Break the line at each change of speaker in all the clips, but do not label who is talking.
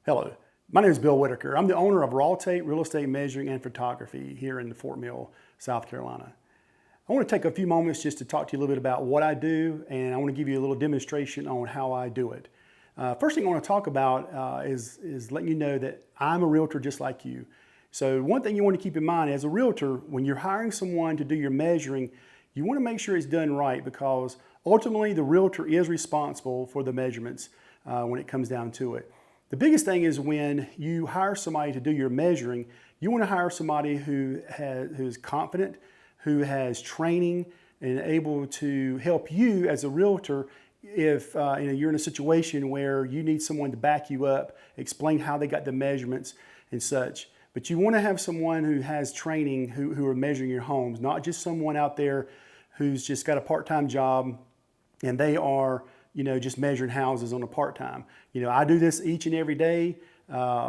Hello, my name is Bill Whitaker. I'm the owner of RAWtape Real Estate Measuring and Photography here in Fort Mill, South Carolina. I want to take a few moments just to talk to you a little bit about what I do, and I want to give you a little demonstration on how I do it. First thing I want to talk about is letting you know that I'm a realtor just like you. So one thing you want to keep in mind as a realtor, when you're hiring someone to do your measuring, you want to make sure it's done right, because ultimately the realtor is responsible for the measurements when it comes down to it. The biggest thing is when you hire somebody to do your measuring, you want to hire somebody who's confident, who has training and able to help you as a realtor if you're in a situation where you need someone to back you up, explain how they got the measurements and such. But you want to have someone who has training who are measuring your homes, not just someone out there who's just got a part-time job and they are just measuring houses on a part-time. I do this each and every day.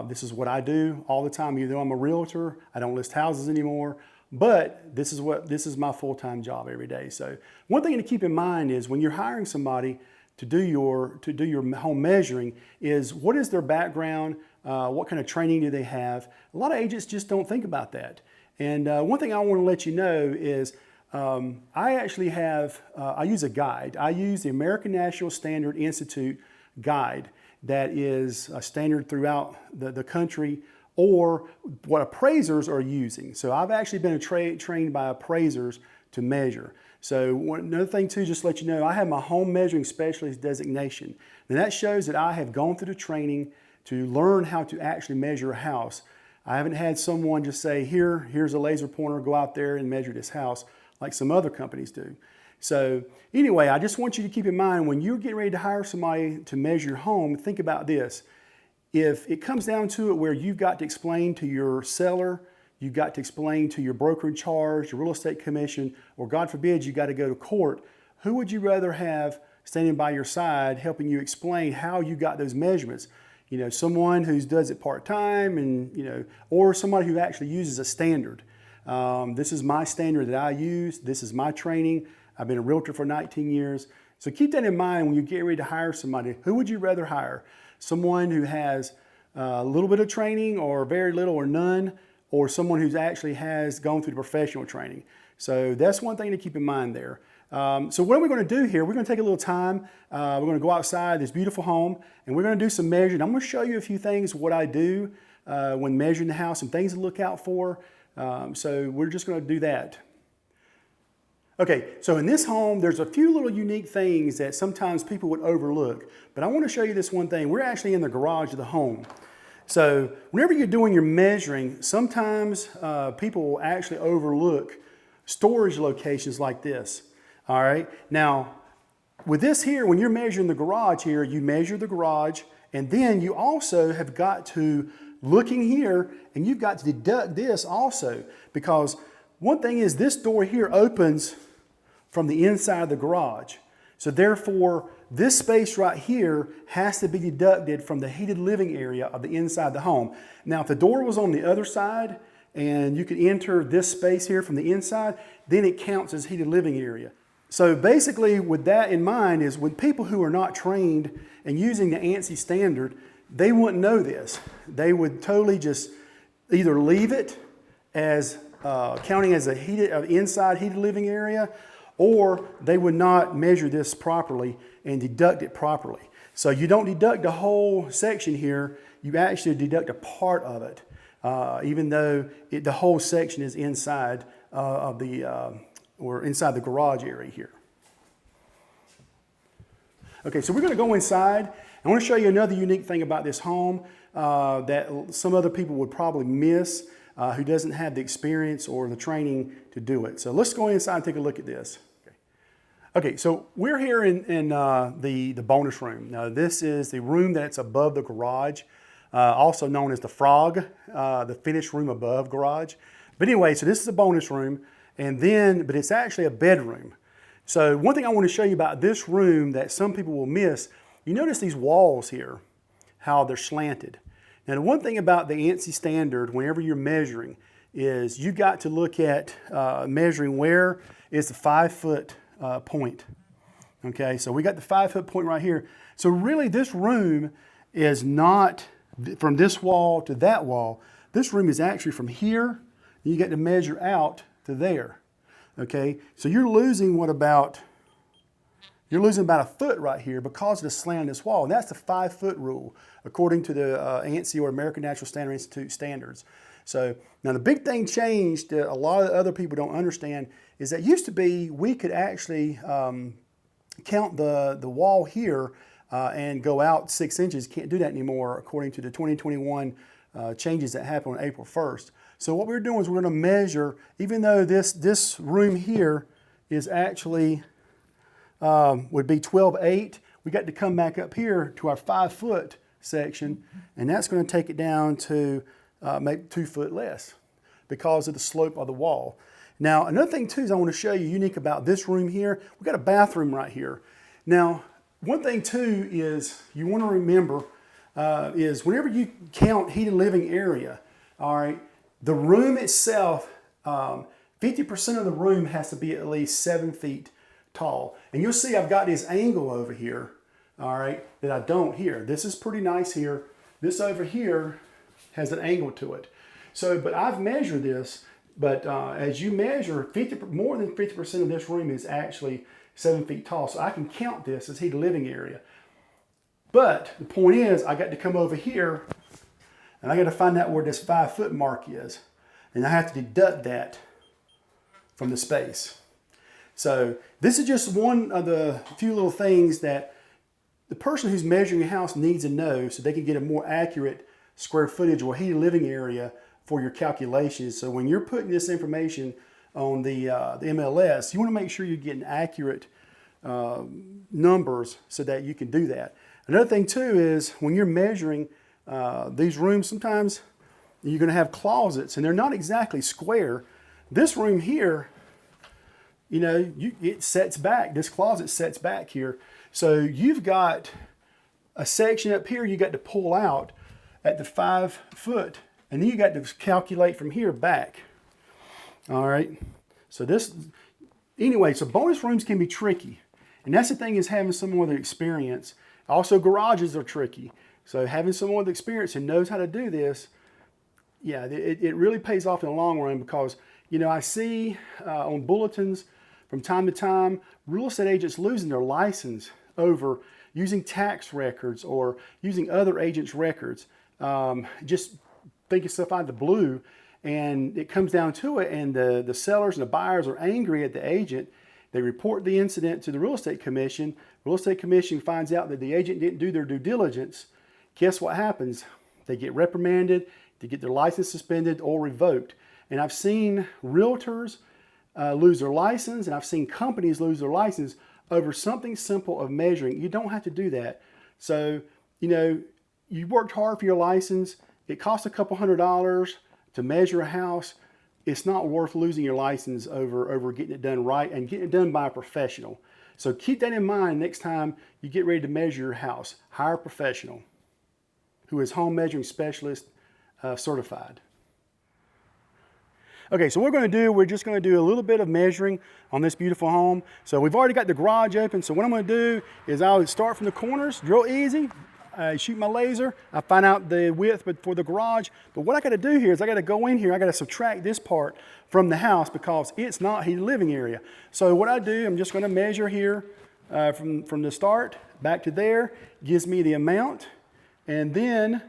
This is what I do all the time. Even though I'm a realtor, I don't list houses anymore, but this is my full-time job every day. So one thing to keep in mind is when you're hiring somebody to do your home measuring is what is their background, what kind of training do they have. A lot of agents just don't think about that. And one thing I want to let you know is I actually I use a guide. I use the American National Standard Institute guide that is a standard throughout the country, or what appraisers are using. So I've actually been trained by appraisers to measure. So another thing too, just to let you know, I have my home measuring specialist designation. And that shows that I have gone through the training to learn how to actually measure a house. I haven't had someone just say, here's a laser pointer, go out there and measure this house, like some other companies do. So anyway, I just want you to keep in mind when you're getting ready to hire somebody to measure your home, think about this. If it comes down to it where you've got to explain to your seller, you've got to explain to your broker in charge, your real estate commission, or God forbid you got to go to court, who would you rather have standing by your side helping you explain how you got those measurements? Someone who does it part-time and, or somebody who actually uses a standard. This is my standard that I use. This is my training. I've been a realtor for 19 years. So keep that in mind when you get ready to hire somebody. Who would you rather hire? Someone who has a little bit of training or very little or none, or someone who actually has gone through the professional training. So that's one thing to keep in mind there. So what are we going to do here? We're going to take a little time. We're going to go outside this beautiful home and we're going to do some measuring. I'm going to show you a few things, what I do when measuring the house, and things to look out for. So we're just going to do that. Okay, so in this home, there's a few little unique things that sometimes people would overlook, but I want to show you this one thing. We're actually in the garage of the home. So whenever you're doing your measuring, sometimes people will actually overlook storage locations like this. All right, now with this here, when you're measuring the garage here, you measure the garage, and then you also have got to look in here, and you've got to deduct this also, because one thing is this door here opens from the inside of the garage. So therefore, this space right here has to be deducted from the heated living area of the inside of the home. Now, if the door was on the other side and you could enter this space here from the inside, then it counts as heated living area. So basically, with that in mind, is with people who are not trained and using the ANSI standard, they wouldn't know this. They would totally just either leave it as counting as a inside heated living area, or they would not measure this properly and deduct it properly. So you don't deduct the whole section here, you actually deduct a part of it, even though the whole section is inside or inside the garage area here. Okay, so we're going to go inside. I want to show you another unique thing about this home that some other people would probably miss who doesn't have the experience or the training to do it. So let's go inside and take a look at this. Okay, so we're here in the bonus room. Now this is the room that's above the garage, also known as the frog, the finished room above garage. But anyway, so this is a bonus room, but it's actually a bedroom. So one thing I want to show you about this room that some people will miss, you notice these walls here, how they're slanted. Now the one thing about the ANSI standard, whenever you're measuring, is you got to look at measuring where is the 5 foot point. Okay, so we got the 5 foot point right here. So really this room is not from this wall to that wall. This room is actually from here, and you get to measure out to there. Okay, so you're losing about a foot right here because of the slant of this wall, and that's the 5-foot rule according to the ANSI, or American Natural Standard Institute standards. So now the big thing changed that a lot of other people don't understand is that used to be we could actually count the wall here and go out 6 inches. Can't do that anymore according to the 2021 changes that happened on April 1st. So what we're doing is we're going to measure, even though this room here is actually would be 12.8, we got to come back up here to our 5-foot section, and that's going to take it down to maybe 2 foot less because of the slope of the wall. Now, another thing too is I want to show you unique about this room here. We've got a bathroom right here. Now, one thing too is you want to remember is whenever you count heated living area, all right, the room itself, 50% of the room has to be at least 7 feet tall. And you'll see I've got this angle over here, all right, that I don't here. This is pretty nice here. This over here has an angle to it. So, but I've measured this, but as you measure, more than 50% of this room is actually 7 feet tall. So I can count this as heated living area. But the point is, I got to come over here and I got to find out where this 5-foot mark is. And I have to deduct that from the space. So this is just one of the few little things that the person who's measuring a house needs to know so they can get a more accurate square footage or heated living area for your calculations. So when you're putting this information on the MLS, you want to make sure you're getting accurate numbers so that you can do that. Another thing too is when you're measuring these rooms, sometimes you're going to have closets and they're not exactly square. This room here, you know, it sets back. This closet sets back here. So you've got a section up here you got to pull out at the 5 foot, and then you got to calculate from here back. All right. So anyway, so bonus rooms can be tricky. And that's the thing, is having someone with experience. Also, garages are tricky. So having someone with experience who knows how to do this, yeah, it really pays off in the long run, because, you know, I see on bulletins from time to time, real estate agents losing their license over using tax records or using other agents' records, just thinking stuff out of the blue. And it comes down to it, and the sellers and the buyers are angry at the agent. They report the incident to the real estate commission. Real estate commission finds out that the agent didn't do their due diligence. Guess what happens? They get reprimanded, they get their license suspended or revoked. And I've seen realtors lose their license, and I've seen companies lose their license over something simple of measuring. You don't have to do that. So, you know, you worked hard for your license. It costs a couple $100 to measure a house. It's not worth losing your license over getting it done right and getting it done by a professional. So keep that in mind next time you get ready to measure your house. Hire a professional who is home measuring specialist certified. Okay, so what we're just going to do a little bit of measuring on this beautiful home. So we've already got the garage open. So what I'm going to do is I'll start from the corners, drill easy. I shoot my laser, I find out the width for the garage. But what I got to do here is I got to go in here, I got to subtract this part from the house because it's not heated living area. So what I do, I'm just going to measure here from the start back to there, gives me the amount, and then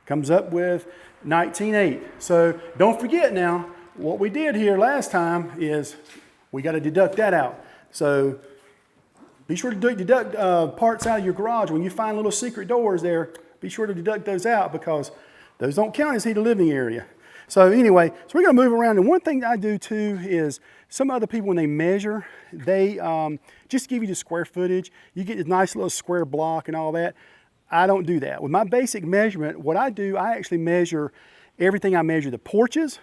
comes up with 19.8. So don't forget now, what we did here last time is we got to deduct that out. So be sure to deduct parts out of your garage. When you find little secret doors there, be sure to deduct those out because those don't count as heated living area. So anyway, so we're going to move around. And one thing I do too is some other people, when they measure, they just give you the square footage. You get this nice little square block and all that. I don't do that. With my basic measurement, what I do, I actually measure everything. I measure the porches.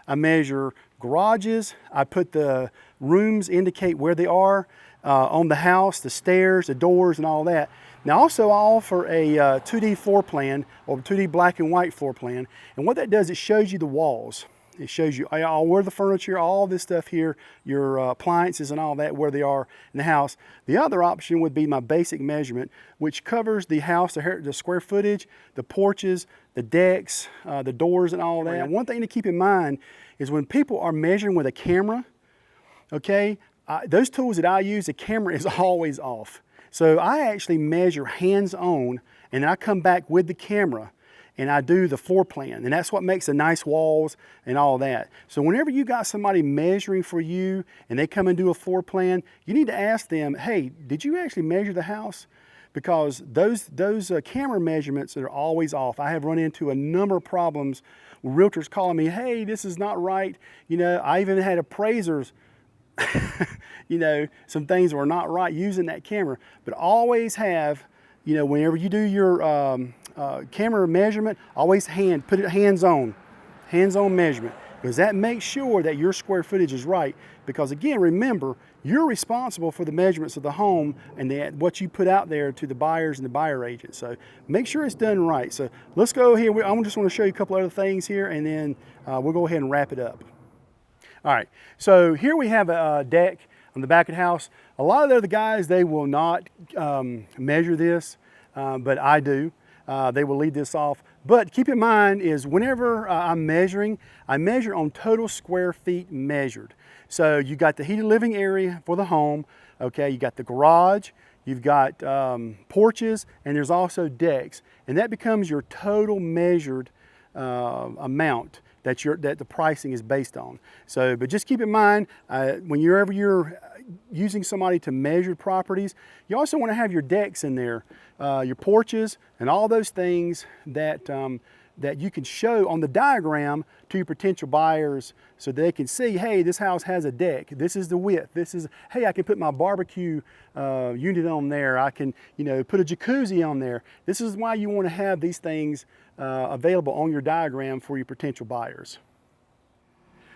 I measure garages. I put the rooms, indicate where they are on the house, the stairs, the doors, and all that. Now also I offer a 2D floor plan or 2D black and white floor plan. And what that does, it shows you the walls. It shows you all where the furniture, all this stuff here, your appliances and all that, where they are in the house. The other option would be my basic measurement, which covers the house, the square footage, the porches, the decks, the doors and all that. Now, one thing to keep in mind is when people are measuring with a camera, okay, those tools that I use, the camera is always off. So I actually measure hands-on, and then I come back with the camera and I do the floor plan, and that's what makes the nice walls and all that. So whenever you got somebody measuring for you and they come and do a floor plan, you need to ask them, hey, did you actually measure the house? Because those camera measurements are always off. I have run into a number of problems with realtors calling me, hey, this is not right. You know, I even had appraisers, you know, some things were not right using that camera. But always have, you know, whenever you do your camera measurement, always put it hands-on measurement, because that makes sure that your square footage is right. Because again, remember, you're responsible for the measurements of the home and what you put out there to the buyers and the buyer agents. So make sure it's done right. So let's go here. I just want to show you a couple other things here, and then we'll go ahead and wrap it up. All right, so here we have a deck on the back of the house. A lot of the other guys, they will not measure this, but I do. They will lead this off. But keep in mind is whenever I'm measuring, I measure on total square feet measured. So you got the heated living area for the home, okay? You got the garage, you've got porches, and there's also decks. And that becomes your total measured amount that the pricing is based on. So, but just keep in mind, whenever you're using somebody to measure properties, you also want to have your decks in there, your porches, and all those things that that you can show on the diagram to your potential buyers, so they can see, hey, this house has a deck. This is the width. This is, hey, I can put my barbecue unit on there. I can, you know, put a jacuzzi on there. This is why you want to have these things available on your diagram for your potential buyers.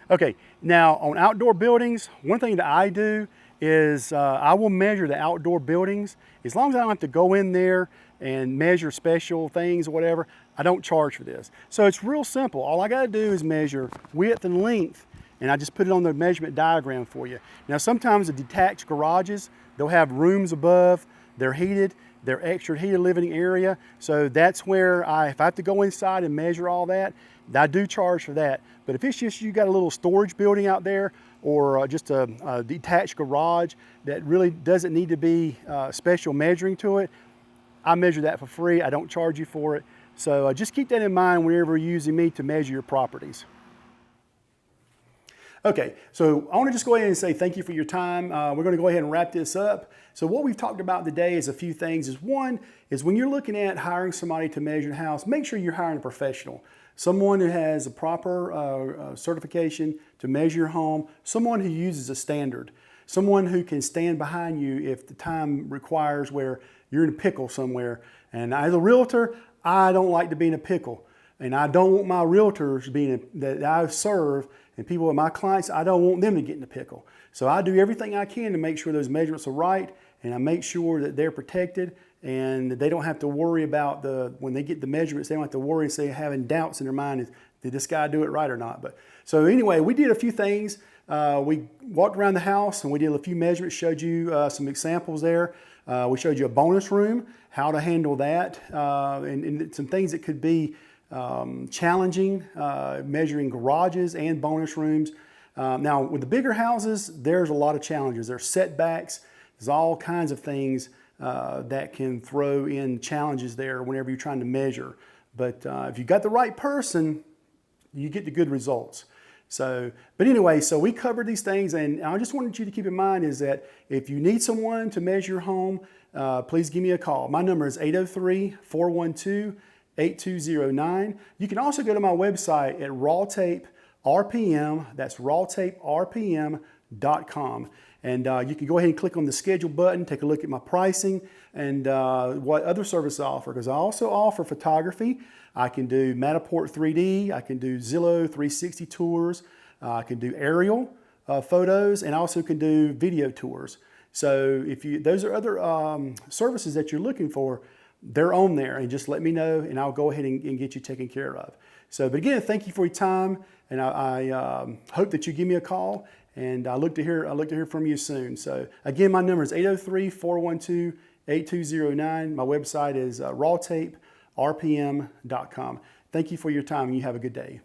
Okay, now on outdoor buildings, one thing that I do is I will measure the outdoor buildings. As long as I don't have to go in there and measure special things or whatever, I don't charge for this. So it's real simple. All I gotta do is measure width and length, and I just put it on the measurement diagram for you. Now sometimes the detached garages, they'll have rooms above, they're heated, they're extra heated living area. So that's where if I have to go inside and measure all that, I do charge for that. But if it's just you got a little storage building out there, or just a detached garage that really doesn't need to be special measuring to it, I measure that for free. I don't charge you for it. So just keep that in mind whenever you're using me to measure your properties. Okay, so I want to just go ahead and say thank you for your time. We're going to go ahead and wrap this up. So what we've talked about today is a few things. One is when you're looking at hiring somebody to measure the house, make sure you're hiring a professional. Someone who has a proper certification to measure your home, someone who uses a standard, someone who can stand behind you if the time requires where you're in a pickle somewhere. And as a realtor, I don't like to be in a pickle. And I don't want my realtors that I serve and people with my clients, I don't want them to get in a pickle. So I do everything I can to make sure those measurements are right, and I make sure that they're protected and they don't have to worry about when they get the measurements, they don't have to worry and say having doubts in their mind, did this guy do it right or not? But so anyway, we did a few things. We walked around the house and we did a few measurements, showed you some examples there. We showed you a bonus room, how to handle that, and some things that could be challenging, measuring garages and bonus rooms. Now with the bigger houses, there's a lot of challenges. There's setbacks, there's all kinds of things that can throw in challenges there whenever you're trying to measure. But if you got the right person, you get the good results. So, but anyway, so we covered these things, and I just wanted you to keep in mind is that if you need someone to measure your home, please give me a call. My number is 803-412-8209. You can also go to my website at RAWtape RPM, that's RAWtape-RPM.com. And you can go ahead and click on the schedule button, take a look at my pricing and what other services I offer, because I also offer photography. I can do Matterport 3D, I can do Zillow 360 tours, I can do aerial photos, and I also can do video tours. So if those are other services that you're looking for, they're on there, and just let me know, and I'll go ahead and get you taken care of. So, but again, thank you for your time, and I hope that you give me a call, and I look to hear from you soon. So again, my number is 803-412-8209. My website is RAWtape, rpm.com. Thank you for your time, and you have a good day.